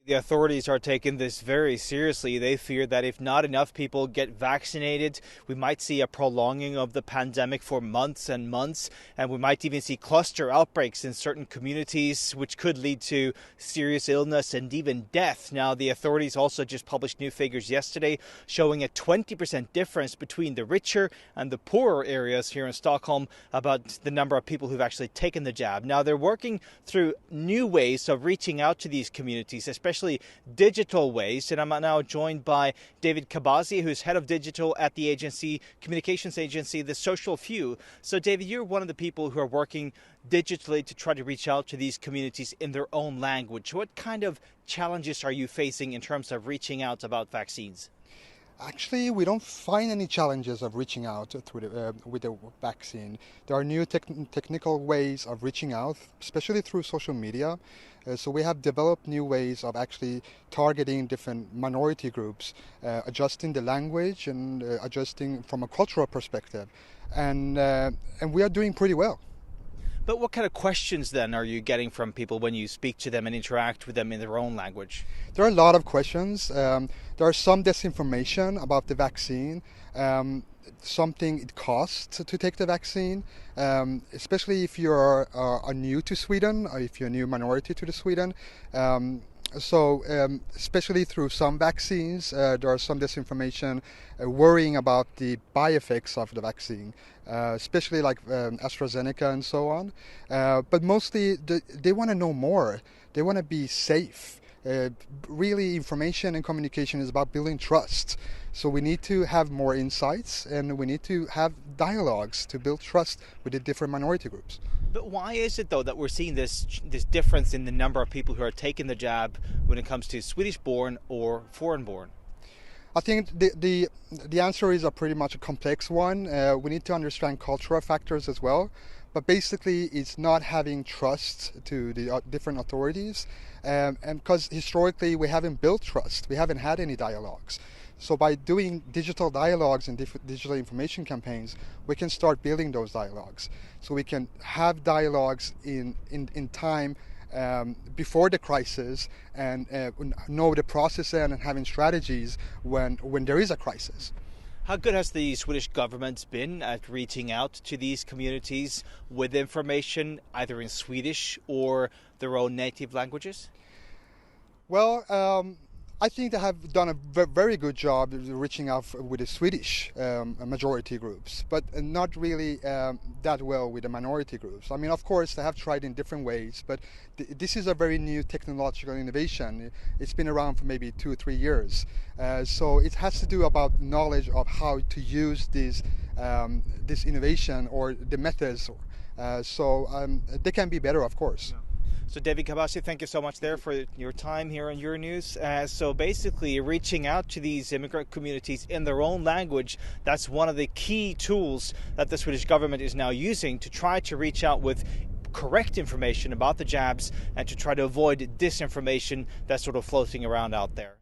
The authorities are taking this very seriously. They fear that if not enough people get vaccinated, we might see a prolonging of the pandemic for months and months, and we might even see cluster outbreaks in certain communities, which could lead to serious illness and even death. Now, the authorities also just published new figures yesterday showing a 20% difference between the richer and the poorer areas here in Stockholm about the number of people who've actually taken the jab. Now, they're working through new ways of reaching out to these communities, especially digital ways. And I'm now joined by David Kabazi, who's head of digital at the communications agency, The Social Few. So, David, you're one of the people who are working digitally to try to reach out to these communities in their own language. What kind of challenges are you facing in terms of reaching out about vaccines? Actually, we don't find any challenges of reaching out with the vaccine. There are new technical ways of reaching out, especially through social media. So we have developed new ways of actually targeting different minority groups, adjusting the language and adjusting from a cultural perspective. And we are doing pretty well. But what kind of questions then are you getting from people when you speak to them and interact with them in their own language? There are a lot of questions. There are some disinformation about the vaccine, something it costs to take the vaccine, especially if you're new to Sweden or if you're a new minority to Sweden. Especially through some vaccines, there are some disinformation worrying about the by-effects of the vaccine, especially like AstraZeneca and so on. But mostly they want to know more. They want to be safe. Really, information and communication is about building trust. So we need to have more insights and we need to have dialogues to build trust with the different minority groups. But why is it, though, that we're seeing this difference in the number of people who are taking the jab when it comes to Swedish-born or foreign-born? I think the answer is pretty much a complex one. We need to understand cultural factors as well. But basically, it's not having trust to the different authorities. And because historically, we haven't built trust. We haven't had any dialogues. So by doing digital dialogues and digital information campaigns, we can start building those dialogues. So we can have dialogues in time before the crisis and know the process and having strategies when there is a crisis. How good has the Swedish government been at reaching out to these communities with information either in Swedish or their own native languages? Well, I think they have done a very good job reaching out with the Swedish majority groups, but not really that well with the minority groups. I mean, of course, they have tried in different ways, but this is a very new technological innovation. It's been around for maybe 2 or 3 years. So it has to do about knowledge of how to use this innovation or the methods. They can be better, of course. Yeah. So David Kabashi, thank you so much there for your time here on Euronews. So basically reaching out to these immigrant communities in their own language, that's one of the key tools that the Swedish government is now using to try to reach out with correct information about the jabs and to try to avoid disinformation that's sort of floating around out there.